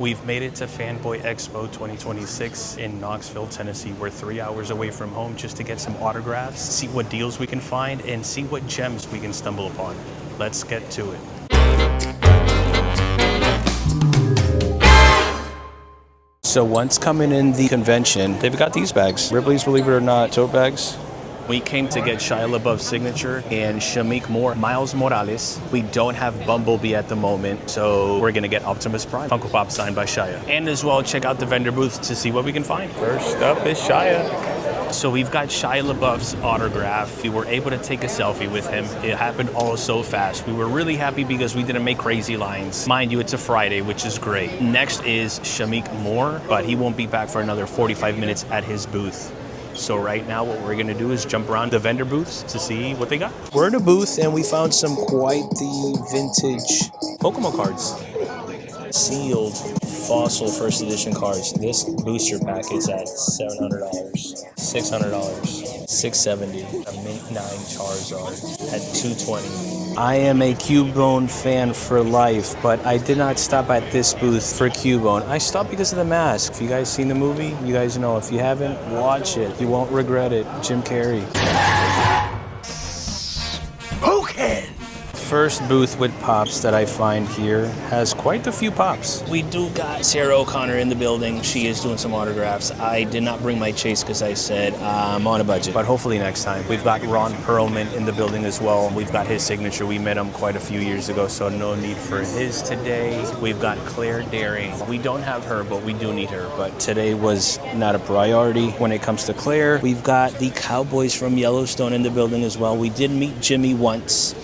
We've made it to Fanboy Expo 2026 in Knoxville, Tennessee. We're 3 hours away from home just to get some autographs, see what deals we can find, and see what gems we can stumble upon. Let's get to it. So once coming in the convention, they've got these bags. Ripley's, believe it or not, tote bags. We came to get Shia LaBeouf's signature and Shamik Moore, Miles Morales. We don't have Bumblebee at the moment, so we're gonna get Optimus Prime Funko Pop signed by Shia. And as well, check out the vendor booths to see what we can find. First up is Shia. So we've got Shia LaBeouf's autograph. We were able to take a selfie with him. It happened all so fast. We were really happy because we didn't make crazy lines. Mind you, it's a Friday, which is great. Next is Shamik Moore, but he won't be back for another 45 minutes at his booth. So right now what we're gonna do is jump around the vendor booths to see what they got. We're in a booth and we found some quite the vintage Pokemon cards. Sealed fossil first edition cards. This booster pack is at $700, $600, $670. A Mint 9 Charizard at $220. I am a Cubone fan for life, but I did not stop at this booth for Cubone. I stopped because of the mask. If you guys seen the movie, you guys know. If you haven't, watch it. You won't regret it. Jim Carrey. Okay. First booth with Pops that I find here has quite a few Pops. We do got Sarah O'Connor in the building. She is doing some autographs. I did not bring my chase because I said I'm on a budget, but hopefully next time. We've got Ron Perlman in the building as well. We've got his signature. We met him quite a few years ago, so no need for his today. We've got Claire Daring. We don't have her, but we do need her, but today was not a priority when it comes to Claire. We've got the Cowboys from Yellowstone in the building as well. We did meet Jimmy once.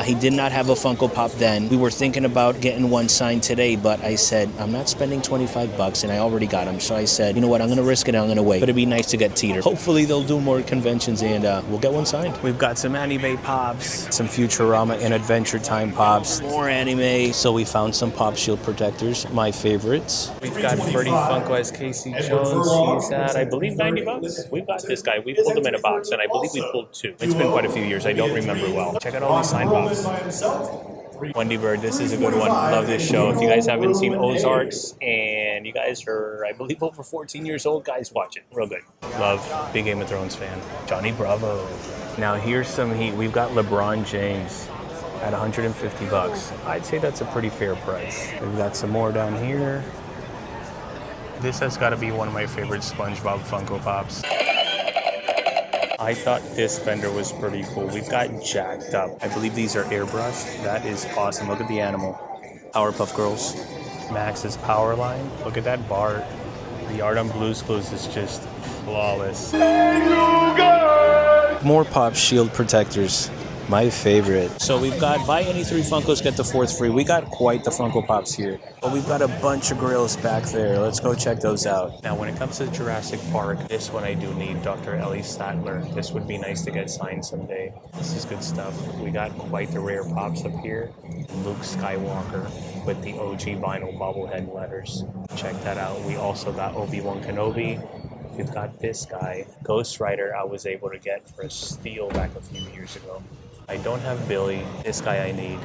He did not have a Funko Pop then. We were thinking about getting one signed today, but I said, I'm not spending 25 bucks and I already got him. So I said, you know what, I'm gonna risk it, I'm gonna wait. But it'd be nice to get Teeter. Hopefully they'll do more conventions and we'll get one signed. We've got some anime Pops, some Futurama and Adventure Time Pops, more anime. So we found some Pop Shield protectors, my favorites. We've got Freddie Funko as Casey Jones. He's at, I believe, 90 bucks. We've got this guy. We pulled him in a box and I believe we pulled two. It's been quite a few years. I don't remember well. Check out all these signed Pops. Wendy Bird, this is a good one. Love this show. If you guys haven't seen Ozarks and you guys are, I believe, over 14 years old, guys, watch it. Real good. Love. Big Game of Thrones fan. Johnny Bravo. Now here's some heat. We've got LeBron James at 150 bucks. I'd say that's a pretty fair price. We've got some more down here. This has got to be one of my favorite SpongeBob Funko Pops. I thought this vendor was pretty cool. We've got Jacked Up. I believe these are airbrushed. That is awesome. Look at the animal. Powerpuff Girls. Max's Power Line. Look at that Bart. The art on Blue's Clues is just flawless. More Pop Shield protectors. My favorite. So we've got buy any 3 Funkos, get the 4th free. We got quite the Funko Pops here. But we've got a bunch of grills back there. Let's go check those out. Now when it comes to Jurassic Park, this one I do need, Dr. Ellie Sattler. This would be nice to get signed someday. This is good stuff. We got quite the rare Pops up here. Luke Skywalker with the OG vinyl bobblehead letters. Check that out. We also got Obi-Wan Kenobi. We've got this guy, Ghost Rider, I was able to get for a steal back a few years ago. I don't have Billy. This guy I need.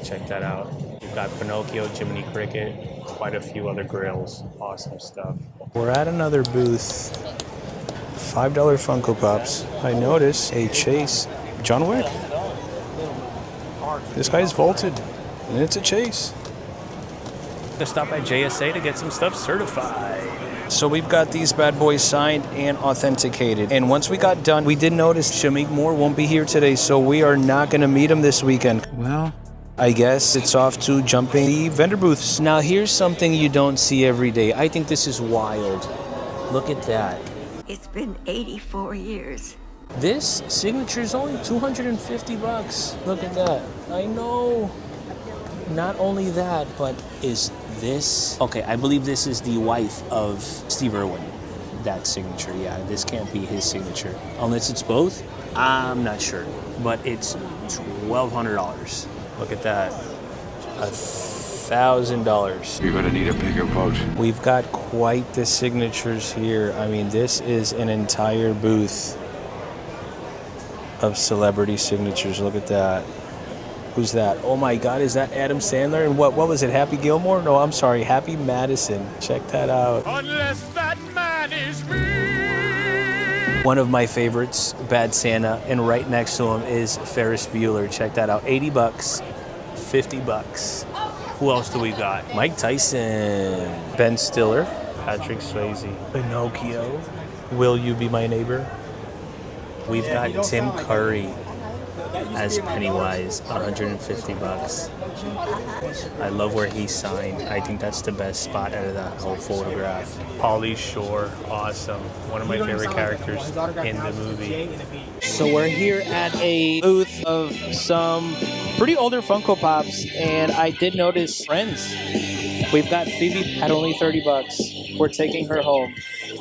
Check that out. We've got Pinocchio, Jiminy Cricket, quite a few other grills. Awesome stuff. We're at another booth. $5 Funko Pops. I notice a Chase. John Wick. This guy's vaulted. And it's a Chase. To stop at JSA to get some stuff certified. So we've got these bad boys signed and authenticated. And once we got done, we did notice Shamik Moore won't be here today, so we are not going to meet him this weekend. Well, I guess it's off to jumping the vendor booths. Now here's something you don't see every day. I think this is wild. Look at that. It's been 84 years. This signature is only 250 bucks. Look at that. I know. Not only that, but is this... Okay, I believe this is the wife of Steve Irwin. That signature, yeah. This can't be his signature. Unless it's both, I'm not sure. But it's $1,200. Look at that. $1,000. You're gonna need a bigger boat. We've got quite the signatures here. I mean, this is an entire booth of celebrity signatures. Look at that. Who's that? Oh my God, is that Adam Sandler? And what was it, Happy Gilmore? No, I'm sorry, Happy Madison. Check that out. Unless that man is me. One of my favorites, Bad Santa, and right next to him is Ferris Bueller. Check that out. 80 bucks, 50 bucks. Who else do we got? Mike Tyson, Ben Stiller, Patrick Swayze, Pinocchio, Will You Be My Neighbor? We've got Tim Curry as Pennywise, 150 bucks. I love where he's signed. I think that's the best spot out of that whole photograph. Pauly Shore, awesome. One of my favorite characters in the movie. So we're here at a booth of some pretty older Funko Pops, and I did notice Friends. We've got Phoebe at only 30 bucks. We're taking her home.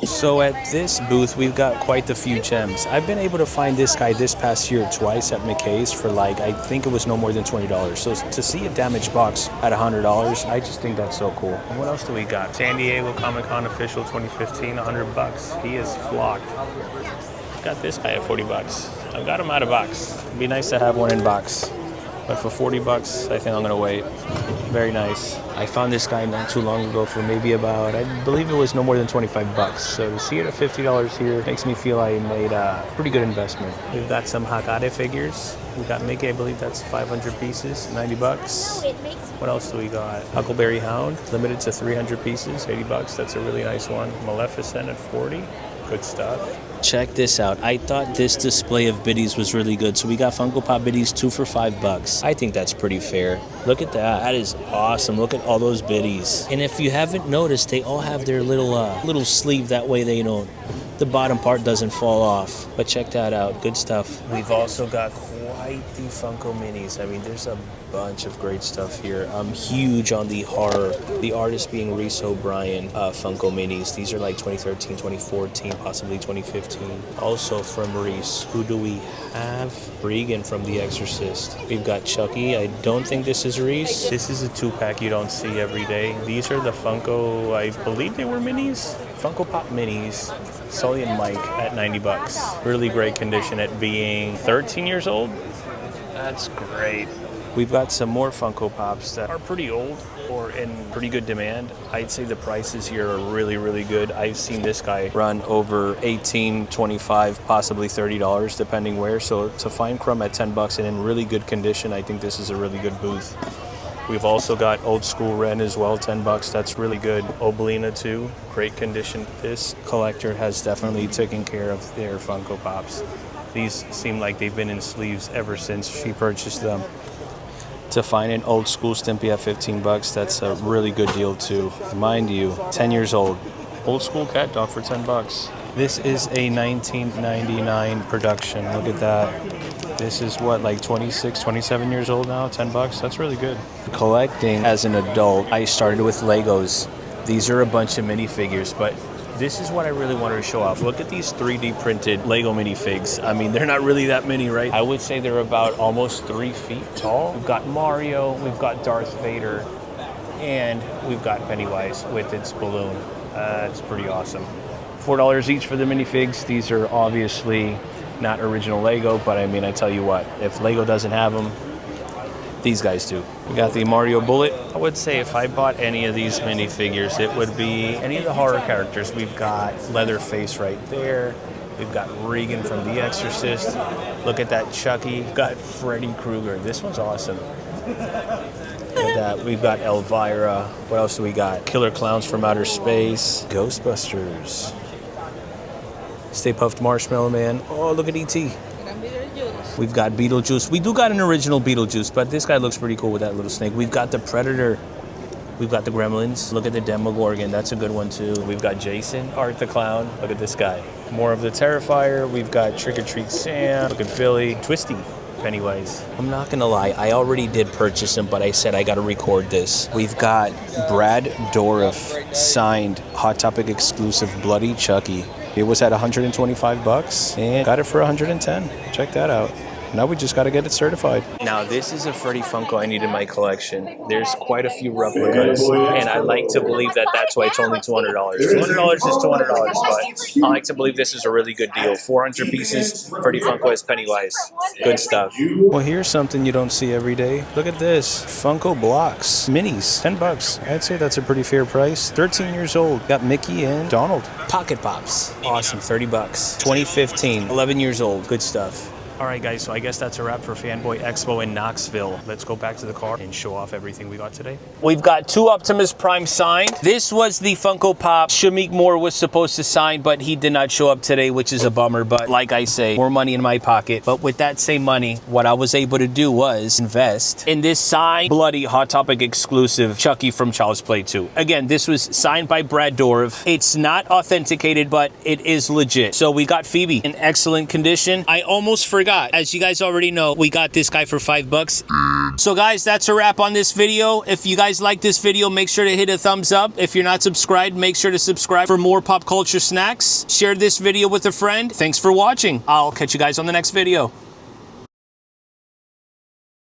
So at this booth, we've got quite a few gems. I've been able to find this guy this past year twice at McKay's for like, I think it was no more than $20. So to see a damaged box at $100, I just think that's so cool. And what else do we got? San Diego Comic-Con Official 2015, 100 bucks. He is flocked. Got this guy at 40 bucks. I've got him out of box. It'd be nice to have one in box. But for 40 bucks, I think I'm gonna wait. Very nice. I found this guy not too long ago for maybe about, I believe it was no more than 25 bucks. So to see it at $50 here makes me feel I made a pretty good investment. We've got some Hakare figures. We got Mickey, I believe that's 500 pieces, 90 bucks. What else do we got? Huckleberry Hound, limited to 300 pieces, 80 bucks. That's a really nice one. Maleficent at 40. Good stuff. Check this out. I thought this display of biddies was really good. So we got Funko Pop biddies, 2 for $5. I think that's pretty fair. Look at that. That is awesome. Look at all those biddies. And if you haven't noticed, they all have their little sleeve. That way they don't, the bottom part doesn't fall off. But check that out. Good stuff. We've also got quite the Funko Minis. I mean, there's a bunch of great stuff here. I'm huge on the horror, the artist being Reese O'Brien Funko Minis. These are like 2013, 2014, possibly 2015. Also from Reese, who do we have? Regan from The Exorcist. We've got Chucky. I don't think this is Reese. This is a 2-pack you don't see every day. These are the Funko, I believe they were minis? Funko Pop Minis. Sully and Mike at 90 bucks. Really great condition at being 13 years old. That's great. We've got some more Funko Pops that are pretty old or in pretty good demand. I'd say the prices here are really, really good. I've seen this guy run over $18, $25, possibly $30, depending where. So to find Crumb at 10 bucks and in really good condition, I think this is a really good booth. We've also got Old School Ren as well, 10 bucks. That's really good. Oblina too, great condition. This collector has definitely taken care of their Funko Pops. These seem like they've been in sleeves ever since she purchased them. To find an Old School Stimpy at 15 bucks, that's a really good deal too. Mind you, 10 years old. Old School Cat Dog for 10 bucks. This is a 1999 production. Look at that. This is what, like 26, 27 years old now, 10 bucks. That's really good. Collecting as an adult, I started with Legos. These are a bunch of minifigures, but this is what I really wanted to show off. Look at these 3D printed Lego minifigs. I mean, they're not really that many, right? I would say they're about almost 3 feet tall. We've got Mario, we've got Darth Vader, and we've got Pennywise with its balloon. It's pretty awesome. $4 each for the minifigs. These are obviously not original Lego, but I mean, I tell you what, if Lego doesn't have them, these guys do. We got the Mario Bullet. I would say if I bought any of these minifigures, it would be any of the horror characters. We've got Leatherface right there. We've got Regan from The Exorcist. Look at that Chucky. We've got Freddy Krueger. This one's awesome. Look at that. We've got Elvira. What else do we got? Killer Clowns from Outer Space. Ghostbusters. Stay Puft Marshmallow Man. Oh, look at E.T. We've got Beetlejuice. We do got an original Beetlejuice, but this guy looks pretty cool with that little snake. We've got the Predator. We've got the Gremlins. Look at the Demogorgon. That's a good one, too. We've got Jason, Art the Clown. Look at this guy. More of the Terrifier. We've got Trick or Treat Sam. Look at Billy. Twisty. Pennywise. I'm not gonna lie, I already did purchase him, but I said I gotta record this. We've got Brad Dourif signed Hot Topic exclusive Bloody Chucky. It was at 125 bucks and got it for 110. Check that out. Now we just got to get it certified. Now this is a Freddy Funko I need in my collection. There's quite a few replicas, and I like to believe that that's why it's only $200. $200 is $200, but I like to believe this is a really good deal. 400 pieces, Freddy Funko as Pennywise. Good stuff. Well, here's something you don't see every day. Look at this. Funko blocks. Minis. 10 bucks. I'd say that's a pretty fair price. 13 years old. Got Mickey and Donald. Pocket Pops. Awesome. 30 bucks. 2015. 11 years old. Good stuff. All right, guys, so I guess that's a wrap for Fanboy Expo in Knoxville. Let's go back to the car and show off everything we got today. We've got 2 Optimus Prime signed. This was the Funko Pop Shamik Moore was supposed to sign, but he did not show up today, which is a bummer. But like I say, more money in my pocket. But with that same money, what I was able to do was invest in this signed, bloody, Hot Topic exclusive Chucky from Child's Play 2. Again, this was signed by Brad Dorff. It's not authenticated, but it is legit. So we got Phoebe in excellent condition. I almost forgot. As you guys already know, we got this guy for $5. So guys, that's a wrap on this video. If you guys like this video, make sure to hit a thumbs up. If you're not subscribed, make sure to subscribe for more pop culture snacks. Share this video with a friend. Thanks for watching. I'll catch you guys on the next video.